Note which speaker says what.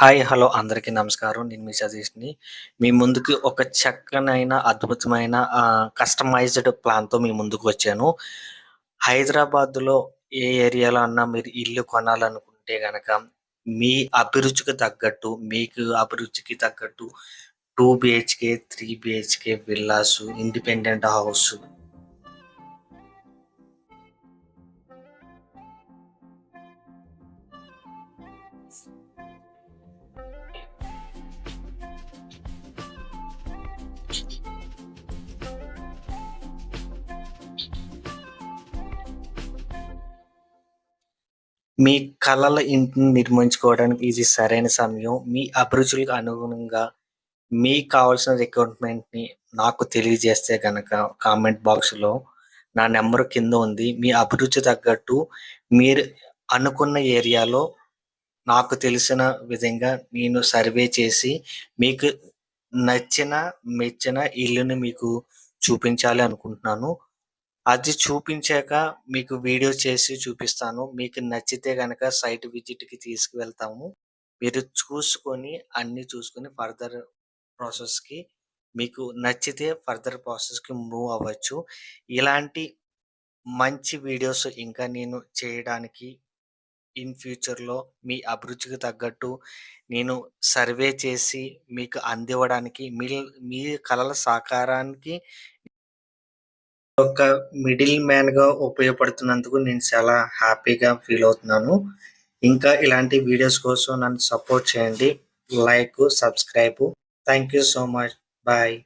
Speaker 1: Hi! Hello! అందరికీ నమస్కారం. నేను మీ సతీష్‌ని. మీ ముందుకి ఒక చక్కనైన, అద్భుతమైన కస్టమైజ్డ్ ప్లాన్‌తో మీ ముందుకొచ్చాను. హైదరాబాద్‌లో ఏ ఏరియాలో అన్నా మీరు ఇల్లు కొనాలనుకుంటే గనక, మీ అభిరుచికి తగ్గట్టు, మీకు అభిరుచికి తగ్గట్టు 2 BHK, 3 BHK villas, independent house మీ కలల ఇంటిని నిర్మించుకోవడానికి ఇది సరైన సమయం. మీ అభిరుచులకు అనుగుణంగా మీకు కావాల్సిన రిక్వైర్మెంట్‌ని నాకు తెలియజేస్తే గనక కామెంట్ బాక్స్‌లో నా నంబర్ కింద ఉంది. మీ అభిరుచి తగ్గట్టు మీరు అనుకున్న ఏరియాలో నాకు తెలిసిన విధంగా నేను సర్వే చేసి మీకు నచ్చిన, మెచ్చిన ఇల్లుని మీకు చూపించాలి అనుకుంటున్నాను. అది చూపించాక మీకు వీడియో చేసి చూపిస్తాను. మీకు నచ్చితే గనక సైట్ విజిట్‌కి తీసుకువెళ్తాము. మీరు చూసుకొని, అన్నీ చూసుకొని ఫర్దర్ ప్రాసెస్‌కి మీకు నచ్చితే ఫర్దర్ ప్రాసెస్‌కి మూవ్ అవ్వచ్చు. ఇలాంటి మంచి వీడియోస్ ఇంకా నేను చేయడానికి ఇన్ ఫ్యూచర్‌లో మీ అభిరుచికి తగ్గట్టు నేను సర్వే చేసి మీకు అందివ్వడానికి మీ కలల సాకారానికి ఒక మిడిల్ మ్యాన్‌గా ఉపయోగపడుతున్నందుకు నేను చాలా హ్యాపీగా ఫీల్ అవుతున్నాను. ఇంకా ఇలాంటి వీడియోస్ కోసం నన్ను సపోర్ట్ చేయండి. Like, subscribe. Thank you so much. Bye.